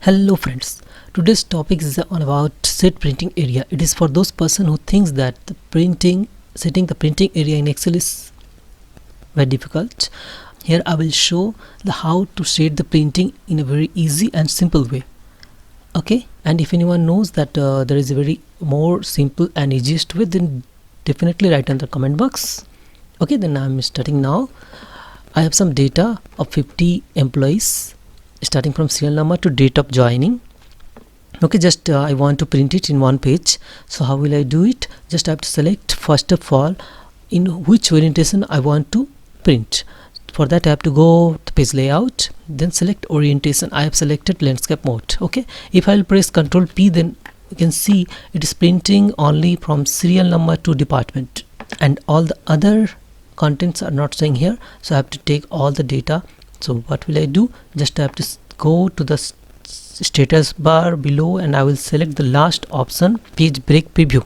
Hello friends, today's topic is all about set printing area. It is for those person who thinks that setting the printing area in Excel is very difficult. Here I will show the how to set the printing in a very easy and simple way. Okay, and if anyone knows that there is a very more simple and easiest way, then definitely write in the comment box. Okay, then I'm starting now. I have some data of 50 employees starting from serial number to date of joining. Okay, just I want to print it in one page. So how will I do it? Just I have to select first of all in which orientation I want to print. For that I have to go to page layout, then select orientation. I have selected landscape mode. Okay, if I will press Ctrl P, then you can see it is printing only from serial number to department, and all the other contents are not showing here. So I have to take all the data. So what will I do? Just I have to go to the status bar below and I will select the last option, page break preview.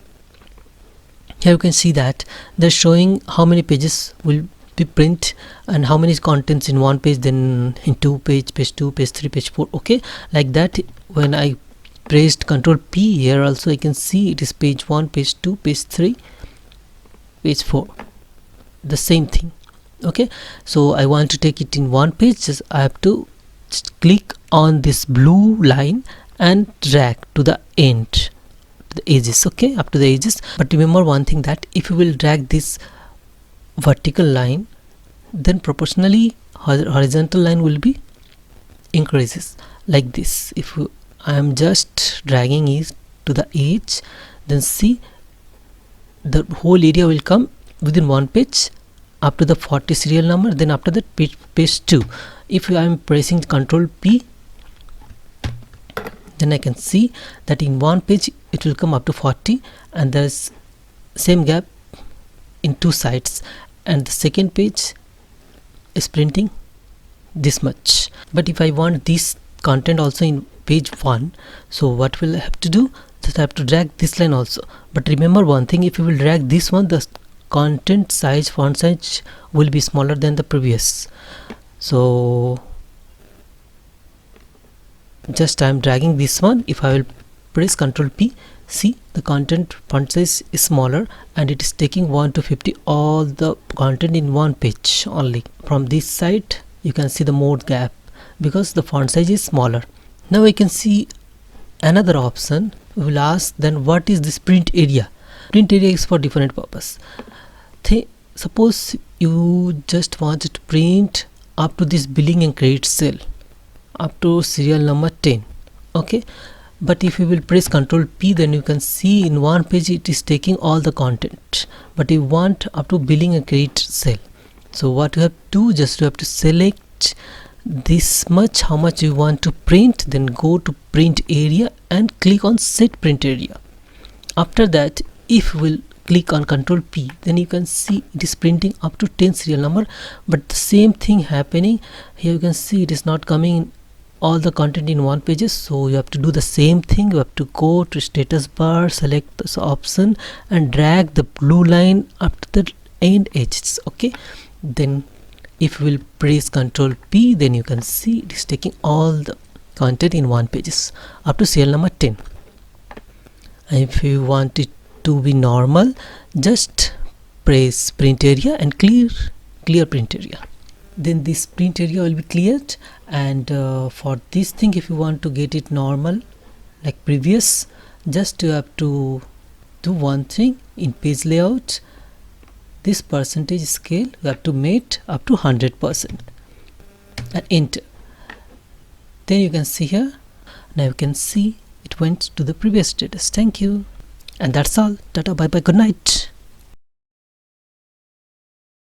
Here you can see that they're showing how many pages will be print and how many contents in one page, then in two page 2, page 3, page 4. Okay, like that. When I pressed Ctrl P, here also I can see it is page 1, page 2, page 3, page 4, the same thing. Okay, so I want to take it in one page. Just I have to click on this blue line and drag to the end, to the edges. Okay, up to the edges. But remember one thing, that if you will drag this vertical line, then proportionally horizontal line will be increases like this. If I am just dragging it to the edge, then see the whole area will come within one page up to the 40 serial number. Then after that page 2, if I am pressing Ctrl P, then I can see that in one page it will come up to 40, and there's same gap in two sides, and the second page is printing this much. But if I want this content also in page 1, so what will I have to do? Just I have to drag this line also. But remember one thing, if you will drag this one, the content size, font size will be smaller than the previous. So just I am dragging this one. If I will press Ctrl P, see the content font size is smaller, and it is taking 1 to 50 all the content in one page only. From this side you can see the more gap because the font size is smaller. Now we can see another option. We will ask, then what is this print area? Print area is for different purpose. Suppose you just want to print up to this billing and credit cell up to serial number 10. Okay, but if you will press Ctrl P, then you can see in one page it is taking all the content, but you want up to billing and credit cell. So what you have to do, just you have to select this much, how much you want to print, then go to print area and click on set print area. After that, if you will click on Ctrl P, then you can see it is printing up to 10 serial number, but the same thing happening here. You can see it is not coming in all the content in one pages. So you have to do the same thing. You have to go to status bar, select this option and drag the blue line up to the end edges. Okay, then if you will press Ctrl P, then you can see it is taking all the content in one pages up to serial number 10. And if you want it to be normal, just press print area and clear print area. Then this print area will be cleared. And for this thing, if you want to get it normal like previous, just you have to do one thing. In page layout, this percentage scale you have to make up to 100% and enter. Then you can see here, now you can see it went to the previous status. Thank you. And that's all. Tata, bye bye, good night.